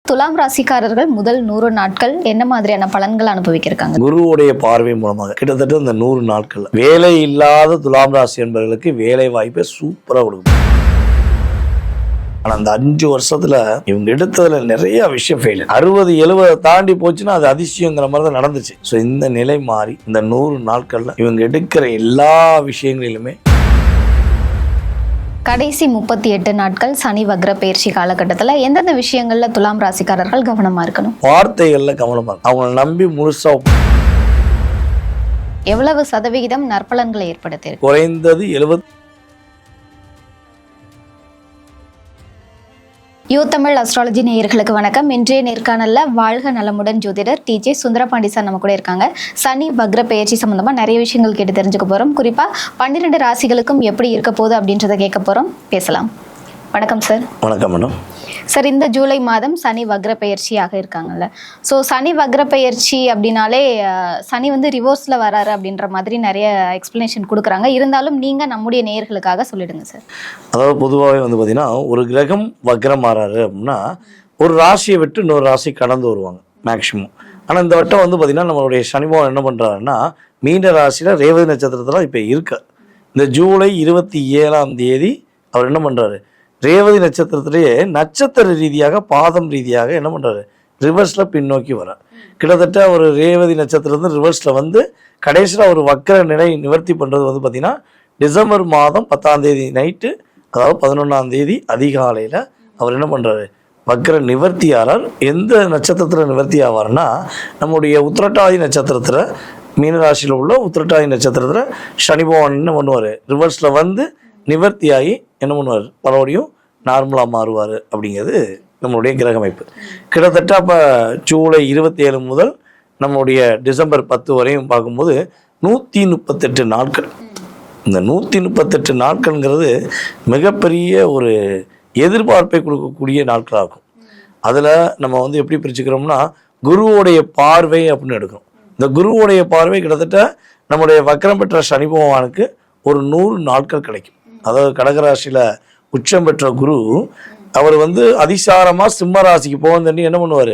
துலாம் ராசிக்காரர்கள் முதல் 100 நாட்கள் என்ன மாதிரியான பலன்கள் அனுபவிக்கிறாங்க? குருவுடைய பார்வை மூலமாக கிட்டத்தட்ட இந்த 100 நாட்கள் வேலை இல்லாத துலாம் ராசி என்பவர்களுக்கு வேலை வாய்ப்பை சூப்பரா கொடுக்கும். ஆனா அந்த 5 வருஷத்துல இவங்க எடுத்ததுல நிறைய விஷயம் ஃபெயில். 60-70 தாண்டி போச்சுன்னா அது அதிசயங்கிற மாதிரி தான் நடந்துச்சு. ஸோ இந்த நிலை மாறி இந்த 100 நாட்கள்ல இவங்க எடுக்கிற எல்லா விஷயங்களிலுமே கடைசி 38 நாட்கள் சனி வக்ர பயிற்சி காலகட்டத்தில் எந்தெந்த விஷயங்கள்ல துலாம் ராசிக்காரர்கள் கவனமா இருக்கணும்? வார்த்தைகள்ல கவனமா இருக்கும். அவங்களை நம்பி முழுசா எவ்வளவு சதவிகிதம் நற்பலன்களை ஏற்படுத்தி குறைந்தது 70. யூ தமிழ் அஸ்ட்ராலஜி நேயர்களுக்கு வணக்கம். இன்றைய நேர்காணல்ல வாழ்க நலமுடன் ஜோதிடர் டிஜே சுந்தரபாண்டி சார் நம்ம கூட இருக்காங்க. சனி வக்ர பயிற்சி சம்பந்தமா நிறைய விஷயங்கள் கேட்டு தெரிஞ்சுக்க போறோம். குறிப்பா 12 ராசிகளுக்கும் எப்படி இருக்க போகுது அப்படின்றத கேட்க போறோம். பேசலாம். வணக்கம் சார். வணக்கம் மேடம். சார், இந்த ஜூலை மாதம் சனி வக்ர பயிற்சியாக இருக்காங்கல்ல. ஸோ சனி வக்ர பயிற்சி அப்படின்னாலே சனி ரிவர்ஸில் வராரு அப்படின்ற மாதிரி நிறைய எக்ஸ்பிளனேஷன் கொடுக்குறாங்க. இருந்தாலும் நீங்கள் நம்முடைய நேயர்களுக்காக சொல்லிடுங்க சார். அதாவது பொதுவாகவே பார்த்தீங்கன்னா ஒரு கிரகம் வக்ரம் மாறாரு அப்படின்னா ஒரு ராசியை விட்டு இன்னொரு ராசி கடந்து வருவாங்க மேக்சிமம். ஆனால் இந்த வட்டம் பார்த்தீங்கன்னா நம்மளுடைய சனி பகவான் என்ன பண்ணுறாருன்னா மீன ராசியில் ரேவதி நட்சத்திரத்தில் இப்போ இருக்க இந்த ஜூலை 27ஆம் தேதி அவர் என்ன பண்ணுறாரு, ரேவதி நட்சத்திரத்திலேயே நட்சத்திர ரீதியாக பாதம் ரீதியாக என்ன பண்ணுறாரு, ரிவர்ஸில் பின்னோக்கி வரார். கிட்டத்தட்ட ஒரு ரேவதி நட்சத்திரம் ரிவர்ஸில் கடைசியில் ஒரு வக்கர நிலை நிவர்த்தி பண்ணுறது பார்த்திங்கன்னா டிசம்பர் மாதம் 10ஆம் தேதி நைட்டு, அதாவது 11ஆம் தேதி அதிகாலையில் அவர் என்ன பண்ணுறாரு, வக்கர நிவர்த்தி ஆறார். எந்த நட்சத்திரத்தில் நிவர்த்தி ஆவார்னா நம்முடைய உத்திரட்டாதி நட்சத்திரத்தில் மீனராசியில் உள்ள உத்திரட்டாதி நட்சத்திரத்தில் சனி பகவான் என்ன பண்ணுவார், ரிவர்ஸில் நிவர்த்தியாகி என்ன பண்ணுவார், மறுபடியும் நார்மலாக மாறுவார். அப்படிங்கிறது நம்மளுடைய கிரக அமைப்பு. கிட்டத்தட்ட அப்போ ஜூலை 27 முதல் நம்மளுடைய டிசம்பர் 10 வரையும் பார்க்கும்போது 138 நாட்கள். இந்த 138 நாட்கள்ங்கிறது மிகப்பெரிய ஒரு எதிர்பார்ப்பை கொடுக்கக்கூடிய நாட்களாகும். அதில் நம்ம எப்படி பிரிச்சுக்கிறோம்னா குருவோடைய பார்வை அப்படின்னு எடுக்கிறோம். இந்த குருவோடைய பார்வை கிட்டத்தட்ட நம்முடைய வக்கரம் பெற்ற சனி பகவானுக்கு ஒரு 100 நாட்கள் கிடைக்கும். அதாவது கடகராசியில் உச்சம் பெற்ற குரு அவர் அதிசாரமாக சிம்ம ராசிக்கு போகணுன்னு என்ன பண்ணுவார்,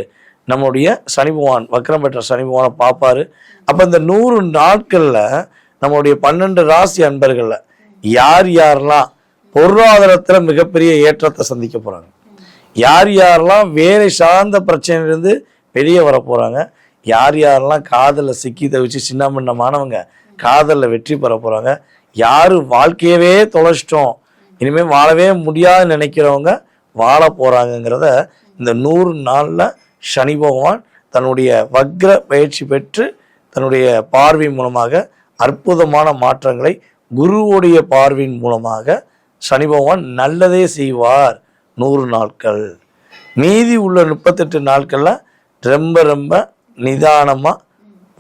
நம்முடைய சனி பகவான் வக்கரம் பெற்ற சனி பகவானை பார்ப்பார். அப்போ இந்த 100 நாட்களில் நம்மளுடைய 12 ராசி அன்பர்களில் யார் யாரெல்லாம் பொருளாதாரத்தில் மிகப்பெரிய ஏற்றத்தை சந்திக்க போகிறாங்க, யார் யாரெல்லாம் வேலை சார்ந்த பிரச்சனையிலிருந்து வெளியே வர போகிறாங்க, யார் யாரெல்லாம் காதலில் சிக்கி தவிச்சு சின்ன பின்னமானவங்க காதலில் வெற்றி பெற போகிறாங்க, யார் வாழ்க்கையவே தொலைச்சிட்டோம் இனிமேல் வாழவே முடியாதுன்னு நினைக்கிறவங்க வாழ போகிறாங்கங்கிறத இந்த 100 நாளில் சனி பகவான் தன்னுடைய வக்ர பயிற்சி பெற்று தன்னுடைய பார்வை மூலமாக அற்புதமான மாற்றங்களை குருவுடைய பார்வையின் மூலமாக சனி பகவான் நல்லதே செய்வார். 100 நாட்கள் மீதி உள்ள 38 நாட்களில் ரொம்ப ரொம்ப நிதானமாக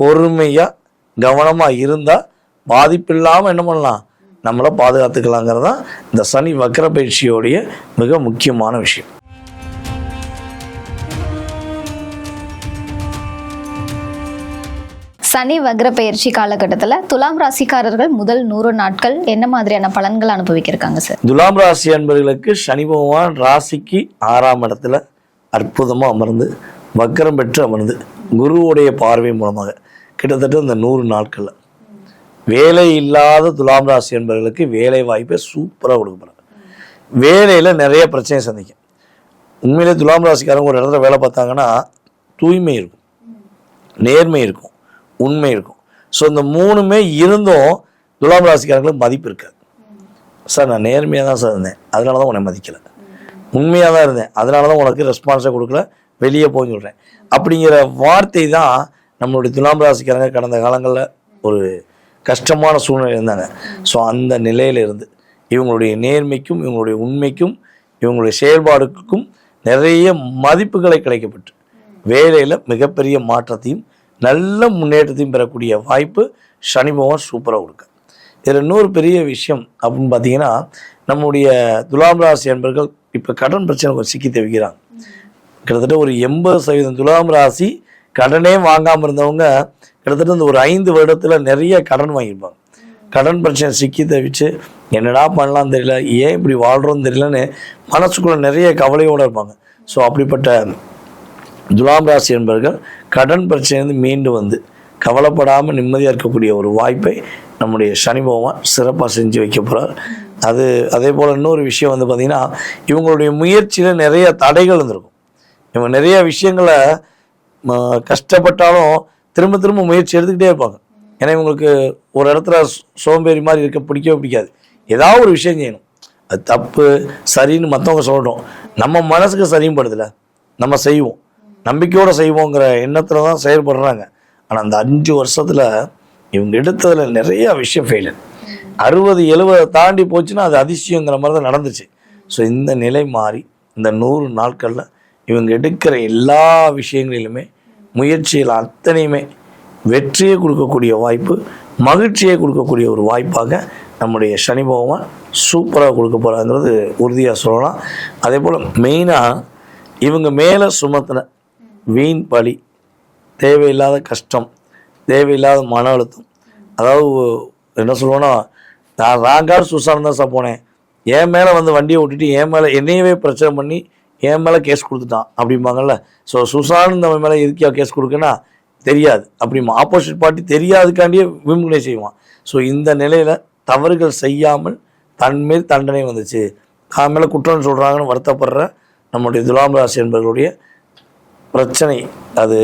பொறுமையாக கவனமாக இருந்தால் பாதிப்பில்லாமல் என்ன பண்ணலாம், நம்மளை பாதுகாத்துக்கலாங்கிறது தான் இந்த சனி வக்ர பயிற்சியோடைய மிக முக்கியமான விஷயம். சனி வக்ர பயிற்சி காலகட்டத்தில் துலாம் ராசிக்காரர்கள் முதல் 100 நாட்கள் என்ன மாதிரியான பலன்கள் அனுபவிக்கிறாங்க சார்? துலாம் ராசி அன்பர்களுக்கு சனி பகவான் ராசிக்கு 6ஆம் இடத்துல அற்புதமாக அமர்ந்து வக்ரம் பெற்று அமர்ந்து குருவுடைய பார்வை மூலமாக கிட்டத்தட்ட இந்த 100 நாட்களில் வேலை இல்லாத துலாம் ராசி என்பவர்களுக்கு வேலை வாய்ப்பை சூப்பராக கொடுக்கப்படுறாங்க. வேலையில் நிறைய பிரச்சனையை சந்திக்கும். உண்மையிலே துலாம் ராசிக்காரங்க ஒரு இடத்துல வேலை பார்த்தாங்கன்னா தூய்மை இருக்கும், நேர்மை இருக்கும், உண்மை இருக்கும். ஸோ இந்த 3மே இருந்தும் துலாம் ராசிக்காரங்களுக்கு மதிப்பு இருக்காது. சார் நான் நேர்மையாக தான் சார் இருந்தேன், அதனால தான் உன்னை மதிக்கலை, உண்மையாக தான் இருந்தேன் அதனால தான் உனக்கு ரெஸ்பான்ஸாக கொடுக்கல, வெளியே போய் சொல்கிறேன் அப்படிங்கிற வார்த்தை தான் நம்மளுடைய துலாம் ராசிக்காரங்க கடந்த காலங்களில் ஒரு கஷ்டமான சூழ்நிலை இருந்தாங்க. ஸோ அந்த நிலையிலிருந்து இவங்களுடைய நேர்மைக்கும் இவங்களுடைய உண்மைக்கும் இவங்களுடைய செயல்பாடுக்கும் நிறைய மதிப்புகளை கிடைக்கப்பட்டு வேலையில் மிகப்பெரிய மாற்றத்தையும் நல்ல முன்னேற்றத்தையும் பெறக்கூடிய வாய்ப்பு சனி பகவான் சூப்பராக கொடுக்க. இதில் இன்னொரு பெரிய விஷயம் அப்படின்னு பார்த்தீங்கன்னா நம்முடைய துலாம் ராசி என்பர்கள் இப்போ கடன் பிரச்சனை கொஞ்சம் சிக்கி தவிக்கிறாங்க. கிட்டத்தட்ட ஒரு 80% துலாம் ராசி கடனே வாங்காமல் இருந்தவங்க கிட்டத்தட்ட இந்த ஒரு 5 வருடத்தில் நிறைய கடன் வாங்கியிருப்பாங்க. கடன் பிரச்சனை சிக்கி தவிச்சு என்னடா பண்ணலான்னு தெரியல, ஏன் இப்படி வாழ்கிறோன்னு தெரியலன்னு மனசுக்குள்ளே நிறைய கவலையோடு இருப்பாங்க. ஸோ அப்படிப்பட்ட துலாம் ராசி என்பவர்கள் கடன் பிரச்சனையிலிருந்து மீண்டு வந்து கவலைப்படாமல் நிம்மதியாக இருக்கக்கூடிய ஒரு வாய்ப்பை நம்முடைய சனி பகவான் சிறப்பாக செஞ்சு வைக்க போகிறார். அதே போல் இன்னொரு விஷயம் வந்து பார்த்திங்கன்னா, இவங்களுடைய முயற்சியில் நிறைய தடைகள் இருந்திருக்கும். இவங்க நிறைய விஷயங்களை கஷ்டப்பட்டாலும் திரும்ப திரும்ப முயற்சி எடுத்துக்கிட்டே இருப்பாங்க. ஏன்னா இவங்களுக்கு ஒரு இடத்துல சோம்பேறி மாதிரி இருக்க பிடிக்கவே பிடிக்காது. ஏதாவது ஒரு விஷயம் செய்யணும். அது தப்பு சரின்னு மற்றவங்க சொல்லட்டும், நம்ம மனசுக்கு சரியும் படுதில்ல, நம்ம செய்வோம், நம்பிக்கையோடு செய்வோங்கிற எண்ணத்தில் தான் செயல்படுறாங்க. ஆனால் அந்த 5 வருஷத்தில் இவங்க எடுத்ததில் நிறைய விஷயம் ஃபெயிலர். 60-70 தாண்டி போச்சுன்னா அது அதிசயங்கிற மாதிரி தான் நடந்துச்சு. ஸோ இந்த நிலை மாறி இந்த 100 நாட்களில் இவங்க எடுக்கிற எல்லா விஷயங்களிலுமே முயற்சியில் அத்தனையுமே வெற்றியை கொடுக்கக்கூடிய வாய்ப்பு, மகிழ்ச்சியை கொடுக்கக்கூடிய ஒரு வாய்ப்பாக நம்முடைய சனி பகவான் சூப்பராக கொடுக்க போகிறாங்கிறது உறுதியாக சொல்லலாம். அதே போல் மெயினாக இவங்க மேலே சுமத்தின வீண் பழி, தேவையில்லாத கஷ்டம், தேவையில்லாத மன அழுத்தம், அதாவது என்ன சொல்லுவோன்னா, நான் ராங்கார் சுசான் தான் சார் போனேன், என் மேலே வந்து வண்டியை ஓட்டிட்டு என் மேலே என்னையவே பிரச்சனை பண்ணி என் மேலே கேஸ் கொடுத்துட்டான் அப்படிம்பாங்கல்ல. ஸோ சுசான் நம்ம மேலே எதுக்கியா கேஸ் கொடுக்குன்னா தெரியாது அப்படிமா, ஆப்போசிட் பார்ட்டி தெரியாதுக்காண்டியே விமுனை செய்வான். ஸோ இந்த நிலையில் தவறுகள் செய்யாமல் தன்மேல் தண்டனை வந்துச்சு, தான் மேலே குற்றம் சொல்கிறாங்கன்னு வருத்தப்படுற நம்முடைய துலாம் ராசி என்பவர்களுடைய பிரச்சனை, அது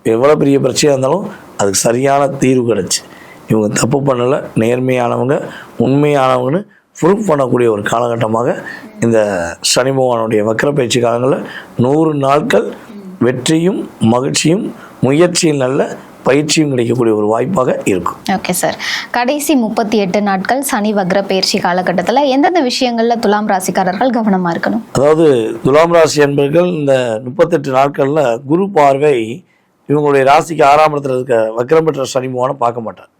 எவ்வளோ பெரிய பிரச்சனையாக இருந்தாலும் அதுக்கு சரியான தீர்வு கிடச்சி. இவங்க தப்பு பண்ணலை, நேர்மையானவங்க, உண்மையானவங்கன்னு ப்ரூஃப் பண்ணக்கூடிய ஒரு காலகட்டமாக இந்த சனி பகவானுடைய வக்ர பயிற்சி காலங்களில் 100 நாட்கள் வெற்றியும் மகிழ்ச்சியும் முயற்சியில் நல்ல பயிற்சியும் கிடைக்கக்கூடிய ஒரு வாய்ப்பாக இருக்கும். ஓகே சார், கடைசி 38 நாட்கள் சனி வக்ர பயிற்சி காலகட்டத்தில் எந்தெந்த விஷயங்களில் துலாம் ராசிக்காரர்கள் கவனமாக இருக்கணும்? அதாவது துலாம் ராசி என்பவர்கள் இந்த 38 நாட்களில் குரு பார்வை இவங்களுடைய ராசிக்கு 6ஆம் இடத்துல இருக்க வக்ரம் பெற்ற சனி பகவானை பார்க்க மாட்டார்.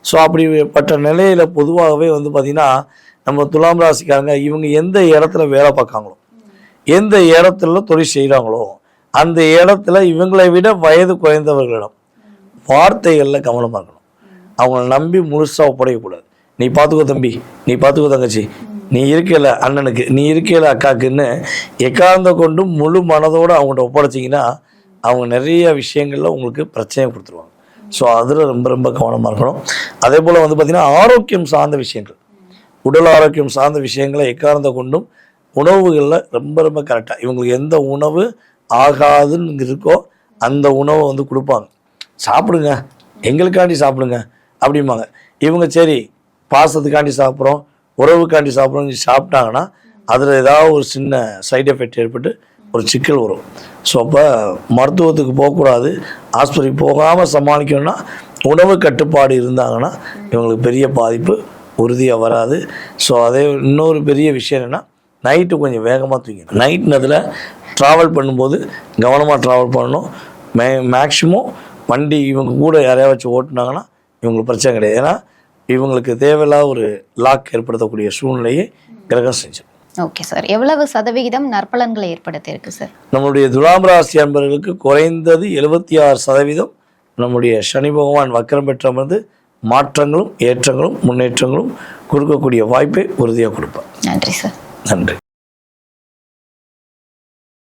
ஸோ அப்படிப்பட்ட நிலையில் பொதுவாகவே வந்து பார்த்திங்கன்னா, நம்ம துலாம் ராசிக்காரங்க இவங்க எந்த இடத்துல வேலை பார்க்காங்களோ, எந்த இடத்துல தொழில் செய்கிறாங்களோ, அந்த இடத்துல இவங்களை விட வயது குறைந்தவர்களிடம் வார்த்தைகளில் கவனமாக இருக்கணும். அவங்கள நம்பி முழுசாக ஒப்படைக்கக்கூடாது. நீ பார்த்துக்கோ தம்பி, நீ பார்த்துக்கோ தங்கச்சி, நீ இருக்கையில் அண்ணனுக்கு, நீ இருக்கையில் அக்காக்குன்னு எக்கார்ந்த கொண்டு முழு மனதோடு அவங்கள்ட்ட ஒப்படைச்சிங்கன்னா அவங்க நிறைய விஷயங்களில் உங்களுக்கு பிரச்சனையை கொடுத்துருவாங்க. ஸோ அதில் ரொம்ப ரொம்ப கவனமாக இருக்கணும். அதே போல் வந்து பார்த்திங்கன்னா, ஆரோக்கியம் சார்ந்த விஷயங்கள், உடல் ஆரோக்கியம் சார்ந்த விஷயங்களை எக்கார்ந்த கொண்டும் உணவுகளில் ரொம்ப ரொம்ப கரெக்டாக இவங்களுக்கு எந்த உணவு ஆகாதுன்னு இருக்கோ அந்த உணவை வந்து கொடுப்பாங்க. சாப்பிடுங்க, எங்களுக்காண்டி சாப்பிடுங்க அப்படிம்பாங்க. இவங்க சரி பாசத்துக்காண்டி சாப்பிட்றோம், உறவுக்காண்டி சாப்பிட்றோம் சாப்பிட்டாங்கன்னா அதில் ஏதாவது ஒரு சின்ன சைடு எஃபெக்ட் ஏற்பட்டு ஒரு சிக்கல் வரும். ஸோ அப்போ மருத்துவத்துக்கு போகக்கூடாது, ஆஸ்பத்திரிக்கு போகாமல் சமாளிக்கணும்னா உணவு கட்டுப்பாடு இருந்தாங்கன்னா இவங்களுக்கு பெரிய பாதிப்பு உறுதியாக வராது. ஸோ அதே இன்னொரு பெரிய விஷயம் என்னென்னா, நைட்டு கொஞ்சம் வேகமாக தூங்கிடும். நைட் நேரத்தில் ட்ராவல் பண்ணும்போது கவனமாக ட்ராவல் பண்ணணும். மேக்ஸிமம் வண்டி இவங்க கூட யாரையா வச்சு ஓட்டுனாங்கன்னா இவங்களுக்கு பிரச்சனை கிடையாது. ஏன்னா இவங்களுக்கு தேவையில்லாத ஒரு லாக் ஏற்படுத்தக்கூடிய சூழ்நிலையை கிரகம் செஞ்சு. ஓகே சார், எவ்வளவு சதவிகிதம் நற்பலன்களை ஏற்படுத்தி இருக்கு சார்? நம்மளுடைய துலாம் ராசி அன்பர்களுக்கு குறைந்தது 76% நம்முடைய சனி பகவான் வக்ரம் பெற்றமர்ந்து மாற்றங்களும் ஏற்றங்களும் முன்னேற்றங்களும் கொடுக்கக்கூடிய வாய்ப்பை உறுதியாக கொடுப்பார். நன்றி சார். நன்றி.